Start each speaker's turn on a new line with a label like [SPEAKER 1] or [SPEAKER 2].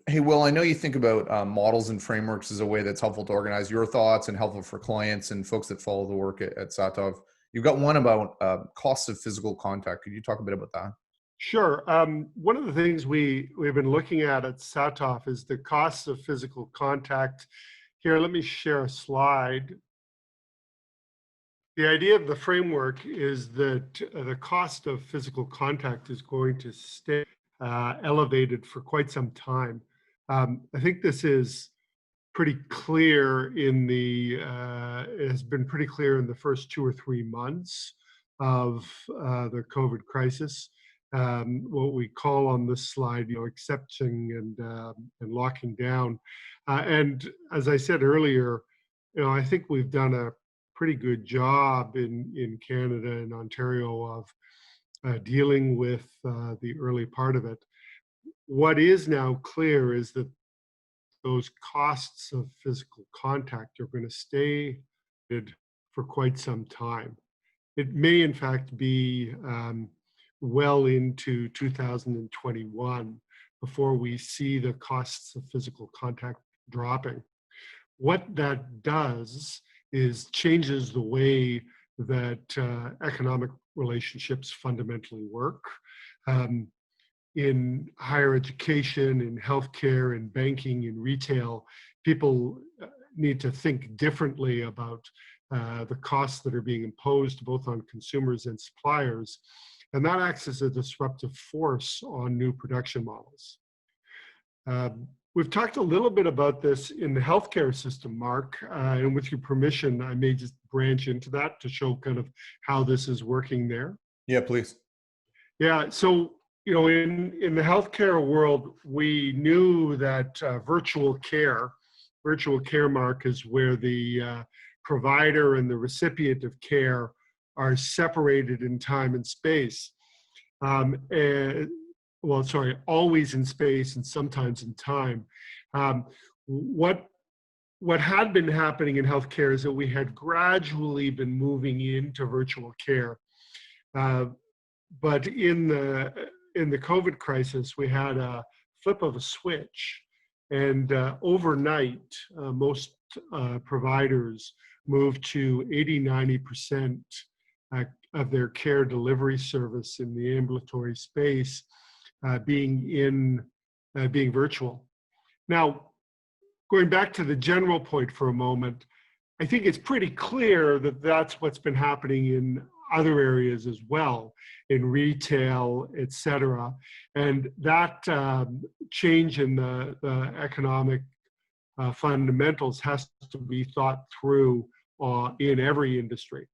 [SPEAKER 1] Hey, Will, I know you think about models and frameworks as a way that's helpful to organize your thoughts and helpful for clients and folks that follow the work at Satov. You've got one about costs of physical contact. Could you talk a bit about that?
[SPEAKER 2] Sure. One of the things we've been looking at Satov is the costs of physical contact. Here, let me share a slide. The idea of the framework is that the cost of physical contact is going to stay elevated for quite some time. I think this is pretty clear it has been pretty clear in the first 2 or 3 months of the COVID crisis. What we call on this slide, accepting and locking down. And as I said earlier, I think we've done a pretty good job in Canada and Ontario of dealing with the early part of it. What is now clear is that those costs of physical contact are going to stay for quite some time. It may, in fact, be well into 2021 before we see the costs of physical contact dropping. What that does is changes the way that economic relationships fundamentally work. In higher education, in healthcare, in banking, in retail, people need to think differently about the costs that are being imposed both on consumers and suppliers. And that acts as a disruptive force on new production models. We've talked a little bit about this in the healthcare system, Mark, and with your permission, I may just branch into that to show kind of how this is working there.
[SPEAKER 1] Yeah, please.
[SPEAKER 2] Yeah, so in the healthcare world, we knew that virtual care, Mark, is where the provider and the recipient of care are separated in time and space. Always in space and sometimes in time. What had been happening in healthcare is that we had gradually been moving into virtual care. But in the COVID crisis, we had a flip of a switch, and overnight, most providers moved to 80–90% of their care delivery service in the ambulatory space being virtual. Now, going back to the general point for a moment, I think it's pretty clear that that's what's been happening in other areas as well, in retail, et cetera. And that change in the economic fundamentals has to be thought through in every industry.